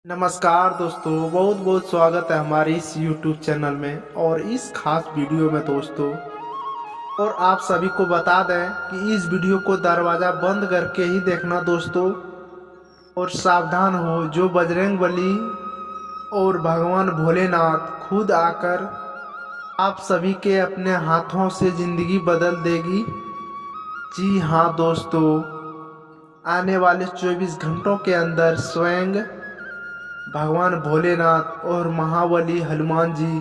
नमस्कार दोस्तों, बहुत बहुत स्वागत है हमारे इस YouTube चैनल में और इस खास वीडियो में दोस्तों। और आप सभी को बता दें कि इस वीडियो को दरवाज़ा बंद करके ही देखना दोस्तों। और सावधान हो, जो बजरंगबली और भगवान भोलेनाथ खुद आकर आप सभी के अपने हाथों से ज़िंदगी बदल देगी। जी हाँ दोस्तों, आने वाले 24 घंटों के अंदर स्वयं भगवान भोलेनाथ और महाबली हनुमान जी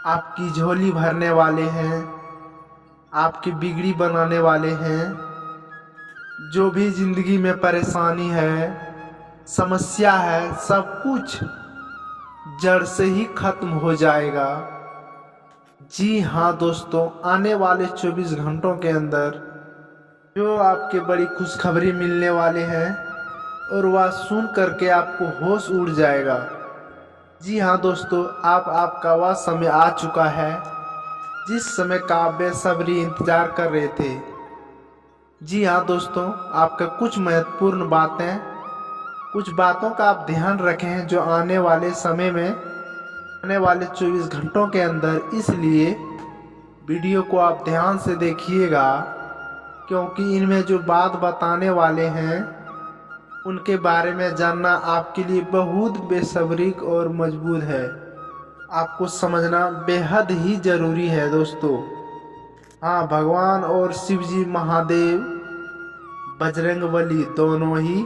आपकी झोली भरने वाले हैं, आपकी बिगड़ी बनाने वाले हैं। जो भी जिंदगी में परेशानी है, समस्या है, सब कुछ जड़ से ही खत्म हो जाएगा। जी हाँ दोस्तों, आने वाले 24 घंटों के अंदर जो आपके बड़ी खुशखबरी मिलने वाले हैं और वह सुन करके आपको होश उड़ जाएगा। जी हाँ दोस्तों, आपका वह समय आ चुका है जिस समय का आप बेसब्री इंतजार कर रहे थे। जी हाँ दोस्तों, आपका कुछ महत्वपूर्ण बातें, कुछ बातों का आप ध्यान रखें जो आने वाले समय में, आने वाले 24 घंटों के अंदर, इसलिए वीडियो को आप ध्यान से देखिएगा क्योंकि इनमें जो बात बताने वाले हैं उनके बारे में जानना आपके लिए बहुत बेसब्री और मजबूत है। आपको समझना बेहद ही ज़रूरी है दोस्तों। हाँ, भगवान और शिव जी महादेव बजरंगबली दोनों ही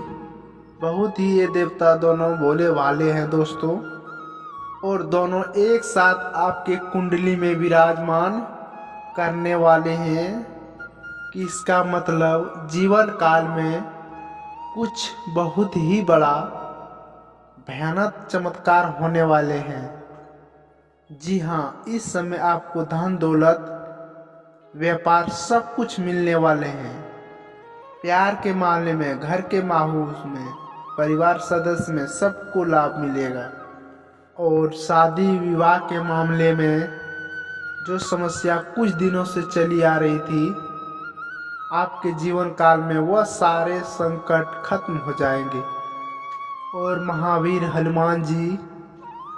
बहुत ही, ये देवता दोनों भोले भाले हैं दोस्तों। और दोनों एक साथ आपके कुंडली में विराजमान करने वाले हैं कि इसका मतलब जीवन काल में कुछ बहुत ही बड़ा भयानक चमत्कार होने वाले हैं। जी हाँ, इस समय आपको धन दौलत, व्यापार, सब कुछ मिलने वाले हैं। प्यार के मामले में, घर के माहौल में, परिवार सदस्य में सबको लाभ मिलेगा। और शादी विवाह के मामले में जो समस्या कुछ दिनों से चली आ रही थी, आपके जीवन काल में वह सारे संकट खत्म हो जाएंगे। और महावीर हनुमान जी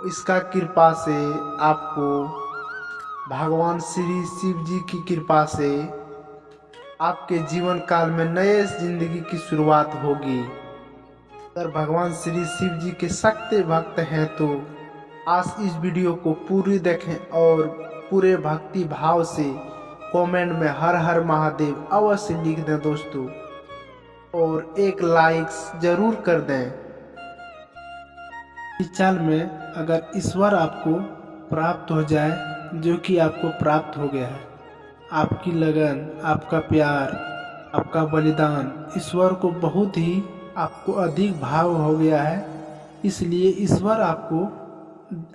इसका कृपा से, आपको भगवान श्री शिव जी की कृपा से आपके जीवन काल में नए जिंदगी की शुरुआत होगी। अगर भगवान श्री शिव जी के सच्चे भक्त हैं तो आज इस वीडियो को पूरी देखें और पूरे भक्ति भाव से कमेंट में हर हर महादेव अवश्य लिख दें दोस्तों। और एक लाइक्स जरूर कर दें। इस चाल में अगर ईश्वर आपको प्राप्त हो जाए, जो कि आपको प्राप्त हो गया है, आपकी लगन, आपका प्यार, आपका बलिदान ईश्वर को बहुत ही, आपको अधिक भाव हो गया है, इसलिए ईश्वर आपको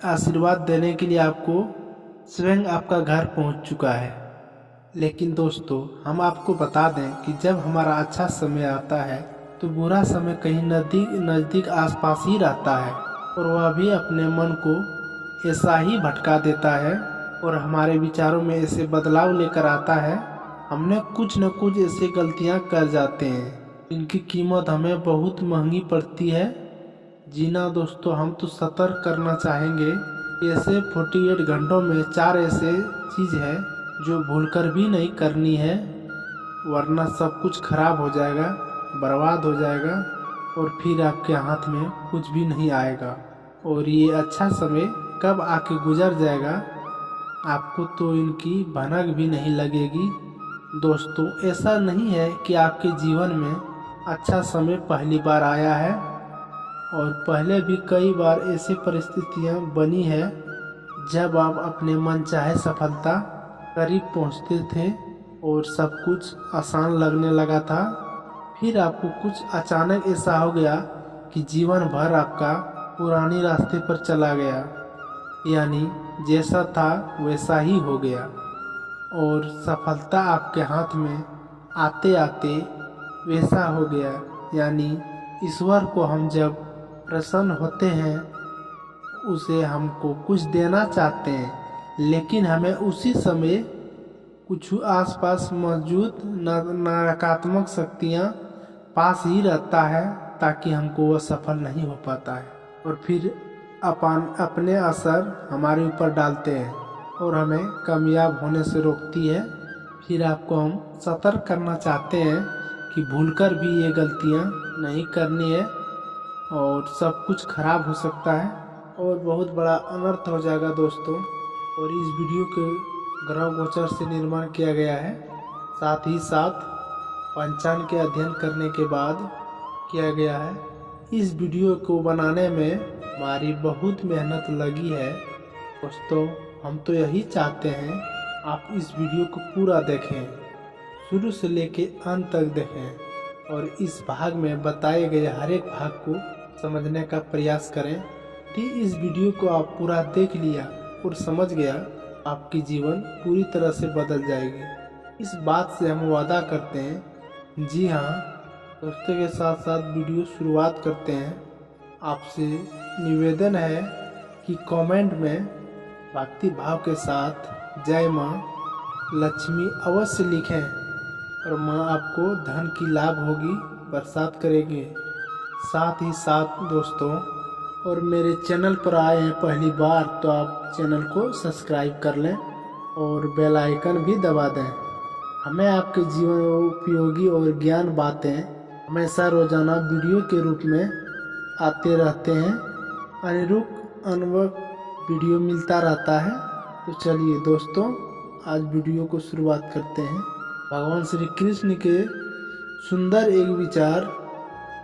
आशीर्वाद देने के लिए आपको स्वयं आपका घर पहुंच चुका है। लेकिन दोस्तों, हम आपको बता दें कि जब हमारा अच्छा समय आता है तो बुरा समय कहीं नज़दीक आसपास ही रहता है और वह भी अपने मन को ऐसा ही भटका देता है और हमारे विचारों में ऐसे बदलाव लेकर आता है। हमने कुछ न कुछ ऐसे गलतियां कर जाते हैं जिनकी कीमत हमें बहुत महंगी पड़ती है। जीना दोस्तों, हम तो सतर्क करना चाहेंगे। ऐसे 48 घंटों में 4 ऐसे चीज़ है जो भूलकर भी नहीं करनी है, वरना सब कुछ खराब हो जाएगा, बर्बाद हो जाएगा और फिर आपके हाथ में कुछ भी नहीं आएगा। और ये अच्छा समय कब आके गुजर जाएगा, आपको तो इनकी भनक भी नहीं लगेगी। दोस्तों, ऐसा नहीं है कि आपके जीवन में अच्छा समय पहली बार आया है, और पहले भी कई बार ऐसी परिस्थितियां बनी है जब आप अपने मनचाहे सफलता करीब पहुंचते थे और सब कुछ आसान लगने लगा था। फिर आपको कुछ अचानक ऐसा हो गया कि जीवन भर आपका पुरानी रास्ते पर चला गया, यानी जैसा था वैसा ही हो गया। और सफलता आपके हाथ में आते आते वैसा हो गया, यानी ईश्वर को हम जब प्रसन्न होते हैं, उसे हमको कुछ देना चाहते हैं, लेकिन हमें उसी समय कुछ आसपास मौजूद नकारात्मक शक्तियाँ पास ही रहता है ताकि हमको वह सफल नहीं हो पाता है। और फिर अपने असर हमारे ऊपर डालते हैं और हमें कामयाब होने से रोकती है। फिर आपको हम सतर्क करना चाहते हैं कि भूलकर भी ये गलतियाँ नहीं करनी है और सब कुछ खराब हो सकता है और बहुत बड़ा अनर्थ हो जाएगा दोस्तों। और इस वीडियो के ग्रह गोचर से निर्माण किया गया है, साथ ही साथ पंचांग के अध्ययन करने के बाद किया गया है। इस वीडियो को बनाने में हमारी बहुत मेहनत लगी है दोस्तों। हम तो यही चाहते हैं आप इस वीडियो को पूरा देखें, शुरू से लेके अंत तक देखें और इस भाग में बताए गए हर एक भाग को समझने का प्रयास करें। यदि इस वीडियो को आप पूरा देख लिया और समझ गया, आपकी जीवन पूरी तरह से बदल जाएगी। इस बात से हम वादा करते हैं। जी हाँ दोस्तों, के साथ साथ वीडियो शुरुआत करते हैं। आपसे निवेदन है कि कमेंट में भक्ति भाव के साथ जय माँ लक्ष्मी अवश्य लिखें और माँ आपको धन की लाभ होगी, बरसात करेंगे। साथ ही साथ दोस्तों, और मेरे चैनल पर आए हैं पहली बार तो आप चैनल को सब्सक्राइब कर लें और बेल आइकन भी दबा दें। हमें आपके जीवन में उपयोगी और ज्ञान बातें हमेशा रोजाना वीडियो के रूप में आते रहते हैं। अनिरुक्त अनुभव वीडियो मिलता रहता है। तो चलिए दोस्तों, आज वीडियो को शुरुआत करते हैं। भगवान श्री कृष्ण के सुंदर एक विचार।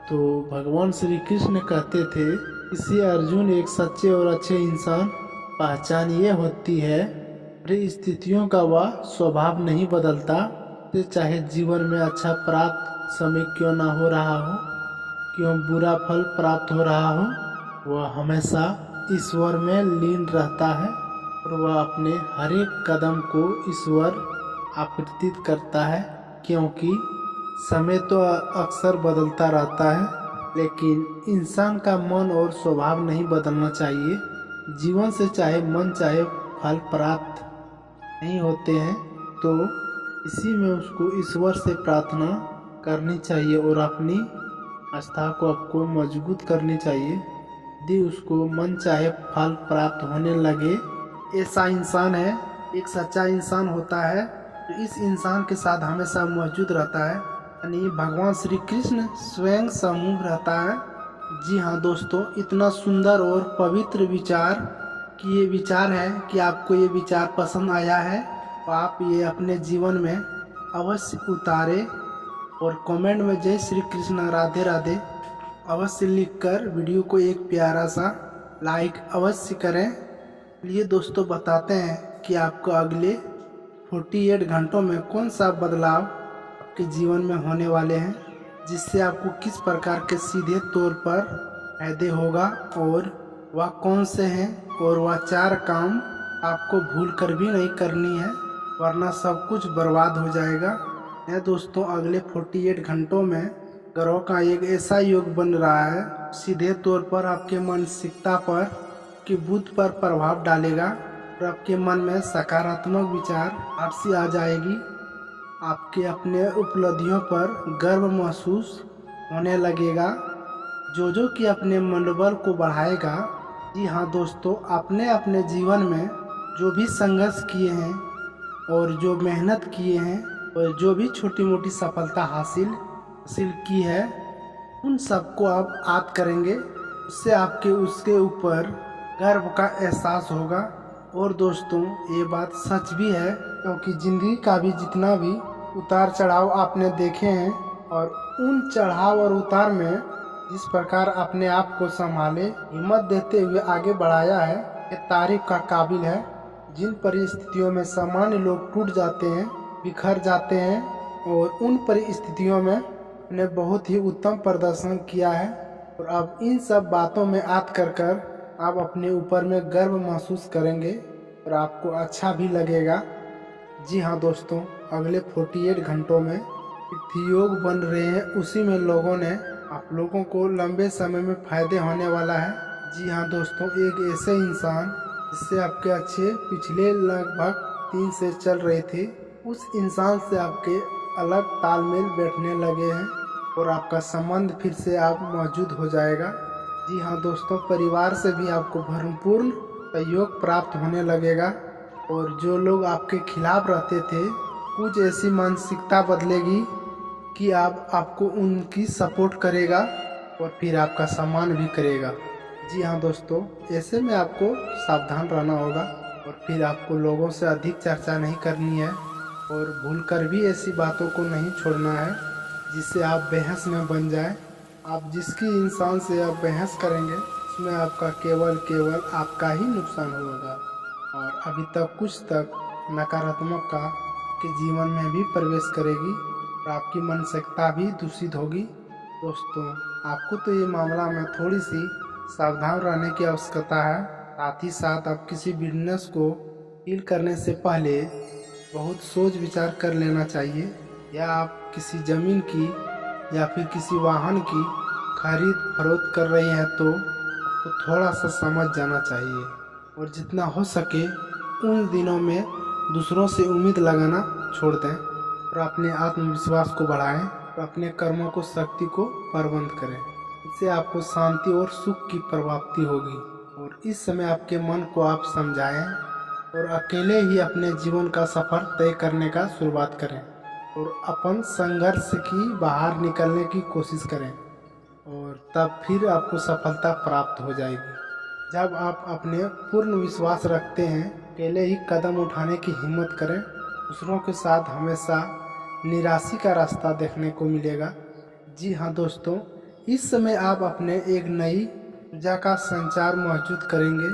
तो भगवान श्री कृष्ण कहते थे, इसी अर्जुन एक सच्चे और अच्छे इंसान पहचान ये होती है परिस्थितियों का वह स्वभाव नहीं बदलता। तो चाहे जीवन में अच्छा प्राप्त समय क्यों ना हो रहा हो, क्यों बुरा फल प्राप्त हो रहा हो, वह हमेशा ईश्वर में लीन रहता है और वह अपने हर एक कदम को ईश्वर आकृतित करता है। क्योंकि समय तो अक्सर बदलता रहता है, लेकिन इंसान का मन और स्वभाव नहीं बदलना चाहिए। जीवन से चाहे मन चाहे फल प्राप्त नहीं होते हैं, तो इसी में उसको ईश्वर से प्रार्थना करनी चाहिए और अपनी आस्था को आपको मजबूत करनी चाहिए। यदि उसको मन चाहे फल प्राप्त होने लगे, ऐसा इंसान है, एक सच्चा इंसान होता है, तो इस इंसान के साथ हमेशा मौजूद रहता है, यानी भगवान श्री कृष्ण स्वयं समूह रहता है। जी हाँ दोस्तों, इतना सुंदर और पवित्र विचार कि ये विचार है कि आपको ये विचार पसंद आया है तो आप ये अपने जीवन में अवश्य उतारे और कमेंट में जय श्री कृष्ण राधे राधे अवश्य लिखकर वीडियो को एक प्यारा सा लाइक अवश्य करें। चलिए दोस्तों, बताते हैं कि आपको अगले 48 घंटों में कौन सा बदलाव आपके जीवन में होने वाले हैं, जिससे आपको किस प्रकार के सीधे तौर पर फायदे होगा और वह कौन से हैं, और वह 4 काम आपको भूल कर भी नहीं करनी है, वरना सब कुछ बर्बाद हो जाएगा। यह दोस्तों, अगले 48 घंटों में ग्रहों का एक ऐसा योग बन रहा है, सीधे तौर पर आपके मानसिकता पर कि बुद्ध पर प्रभाव डालेगा और आपके मन में सकारात्मक विचार आपसी आ जाएगी। आपके अपने उपलब्धियों पर गर्व महसूस होने लगेगा, जो कि अपने मनोबल को बढ़ाएगा। जी हाँ दोस्तों, आपने अपने जीवन में जो भी संघर्ष किए हैं और जो मेहनत किए हैं और जो भी छोटी मोटी सफलता हासिल की है, उन सबको आप याद करेंगे, उससे आपके उसके ऊपर गर्व का एहसास होगा। और दोस्तों, ये बात सच भी है, क्योंकि ज़िंदगी का भी जितना भी उतार चढ़ाव आपने देखे हैं और उन चढ़ाव और उतार में जिस प्रकार अपने आप को संभाले, हिम्मत देते हुए आगे बढ़ाया है, ये तारीफ का काबिल है। जिन परिस्थितियों में सामान्य लोग टूट जाते हैं, बिखर जाते हैं, और उन परिस्थितियों में ने बहुत ही उत्तम प्रदर्शन किया है। और अब इन सब बातों में याद कर आप अपने ऊपर में गर्व महसूस करेंगे और आपको अच्छा भी लगेगा। जी हाँ दोस्तों, अगले 48 घंटों में योग बन रहे हैं, उसी में लोगों ने आप लोगों को लंबे समय में फायदे होने वाला है। जी हाँ दोस्तों, एक ऐसे इंसान जिससे आपके अच्छे पिछले लगभग 3 से चल रहे थे, उस इंसान से आपके अलग तालमेल बैठने लगे हैं और आपका संबंध फिर से आप मौजूद हो जाएगा। जी हाँ दोस्तों, परिवार से भी आपको भरपूर सहयोग प्राप्त होने लगेगा और जो लोग आपके खिलाफ रहते थे कुछ ऐसी मानसिकता बदलेगी कि आपको उनकी सपोर्ट करेगा और फिर आपका सम्मान भी करेगा। जी हाँ दोस्तों, ऐसे में आपको सावधान रहना होगा और फिर आपको लोगों से अधिक चर्चा नहीं करनी है और भूलकर भी ऐसी बातों को नहीं छोड़ना है जिससे आप बहस में बन जाए। आप जिसकी इंसान से आप बहस करेंगे उसमें आपका केवल आपका ही नुकसान होगा और अभी तक कुछ तक नकारात्मक का के जीवन में भी प्रवेश करेगी और आपकी मानसिकता भी दूषित होगी। दोस्तों, आपको तो ये मामला में थोड़ी सी सावधान रहने की आवश्यकता है। साथ ही साथ आप किसी बिजनेस को डील करने से पहले बहुत सोच विचार कर लेना चाहिए, या आप किसी ज़मीन की या फिर किसी वाहन की खरीद फरोख्त कर रहे हैं तो आपको थोड़ा सा समझ जाना चाहिए और जितना हो सके उन दिनों में दूसरों से उम्मीद लगाना छोड़ दें और अपने आत्मविश्वास को बढ़ाएं और अपने कर्मों को शक्ति को प्रबंध करें। इससे आपको शांति और सुख की प्राप्ति होगी और इस समय आपके मन को आप समझाएं और अकेले ही अपने जीवन का सफर तय करने का शुरुआत करें और अपन संघर्ष की बाहर निकलने की कोशिश करें और तब फिर आपको सफलता प्राप्त हो जाएगी। जब आप अपने पूर्ण विश्वास रखते हैं, अकेले ही कदम उठाने की हिम्मत करें। दूसरों के साथ हमेशा निराशा का रास्ता देखने को मिलेगा। जी हाँ दोस्तों, इस समय आप अपने एक नई ऊर्जा का संचार मौजूद करेंगे।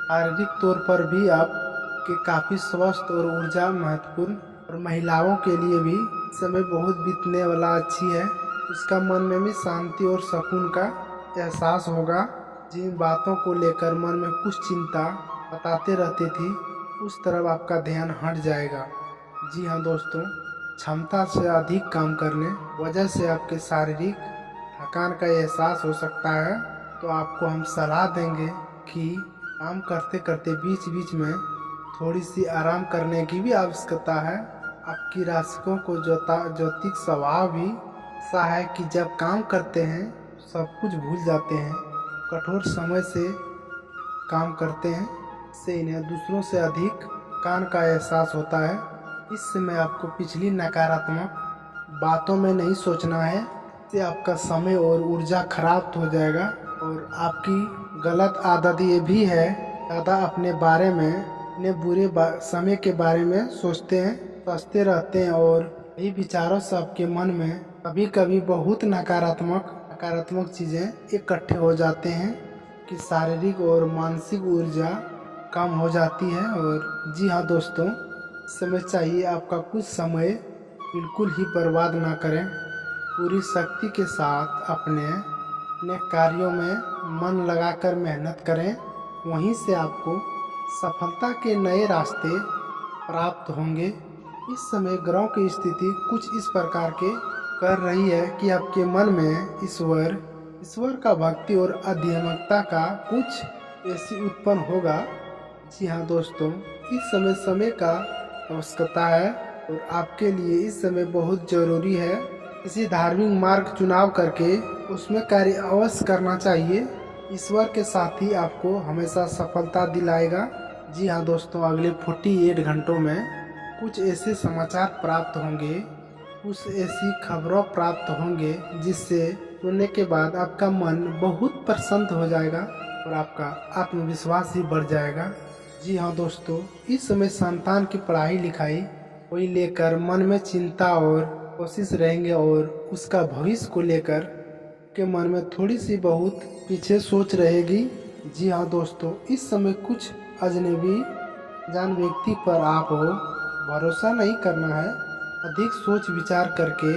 शारीरिक तौर पर भी आप के काफ़ी स्वस्थ और ऊर्जा महत्वपूर्ण और महिलाओं के लिए भी समय बहुत बीतने वाला अच्छी है। उसका मन में भी शांति और सुकून का एहसास होगा। जिन बातों को लेकर मन में कुछ चिंता बताते रहती थी उस तरफ आपका ध्यान हट जाएगा। जी हाँ दोस्तों, क्षमता से अधिक काम करने वजह से आपके शारीरिक थकान का एहसास हो सकता है, तो आपको हम सलाह देंगे कि काम करते करते बीच बीच में थोड़ी सी आराम करने की भी आवश्यकता है। आपकी राशियों को ज्योतिक स्वभाव भी ऐसा है कि जब काम करते हैं सब कुछ भूल जाते हैं, कठोर समय से काम करते हैं, इससे इन्हें दूसरों से अधिक कान का एहसास होता है। इस समय आपको पिछली नकारात्मक बातों में नहीं सोचना है, इससे आपका समय और ऊर्जा खराब हो जाएगा। और आपकी गलत आदत ये भी है, ज़्यादा अपने बारे में अपने बुरे समय के बारे में सोचते रहते हैं और यही विचारों से आपके मन में कभी कभी बहुत नकारात्मक चीज़ें इकट्ठे हो जाते हैं कि शारीरिक और मानसिक ऊर्जा कम हो जाती है। और जी हाँ दोस्तों, इस समय चाहिए आपका कुछ समय बिल्कुल ही बर्बाद ना करें, पूरी शक्ति के साथ अपने कार्यों में मन लगाकर मेहनत करें। वहीं से आपको सफलता के नए रास्ते प्राप्त होंगे। इस समय ग्रहों की स्थिति कुछ इस प्रकार के कर रही है कि आपके मन में ईश्वर का भक्ति और आध्यात्मिकता का कुछ ऐसी उत्पन्न होगा। जी हाँ दोस्तों, इस समय का आवश्यकता है और आपके लिए इस समय बहुत जरूरी है। किसी धार्मिक मार्ग चुनाव करके उसमें कार्य अवश्य करना चाहिए। ईश्वर के साथ ही आपको हमेशा सफलता दिलाएगा। जी हाँ दोस्तों, अगले 48 घंटों में कुछ ऐसे समाचार प्राप्त होंगे, कुछ ऐसी खबरों प्राप्त होंगे जिससे सुनने के बाद आपका मन बहुत प्रसन्न हो जाएगा और आपका आत्मविश्वास ही बढ़ जाएगा। जी हाँ दोस्तों, इस समय संतान की पढ़ाई लिखाई को लेकर मन में चिंता और कोशिश रहेंगे और उसका भविष्य को लेकर के मन में थोड़ी सी बहुत पीछे सोच रहेगी। जी हाँ दोस्तों, इस समय कुछ अजनबी जान व्यक्ति पर आप भरोसा नहीं करना है। अधिक सोच विचार करके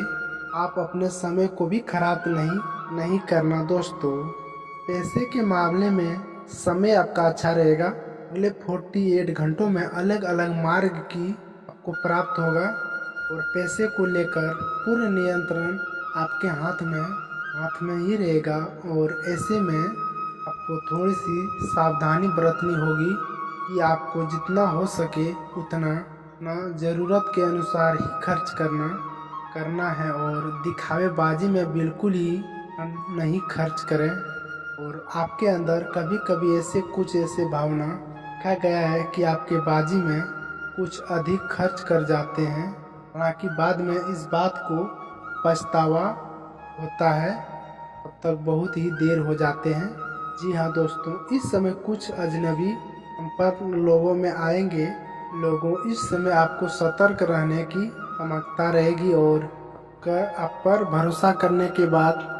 आप अपने समय को भी खराब नहीं करना। दोस्तों, पैसे के मामले में समय आपका अच्छा रहेगा। अगले 48 घंटों में अलग अलग मार्ग की आपको प्राप्त होगा और पैसे को लेकर पूर्ण नियंत्रण आपके हाथ में ही रहेगा। और ऐसे में आपको थोड़ी सी सावधानी बरतनी होगी कि आपको जितना हो सके उतना ज़रूरत के अनुसार ही खर्च करना है और दिखावेबाजी में बिल्कुल ही नहीं खर्च करें। और आपके अंदर कभी कभी कुछ ऐसे भावना कहा गया है कि आपके बाजी में कुछ अधिक खर्च कर जाते हैं, हालांकि बाद में इस बात को पछतावा होता है, तब तक बहुत ही देर हो जाते हैं। जी हाँ दोस्तों, इस समय कुछ अजनबी संपर्क लोगों में आएंगे। लोगों, इस समय आपको सतर्क रहने की आवश्यकता रहेगी और आप पर भरोसा करने के बाद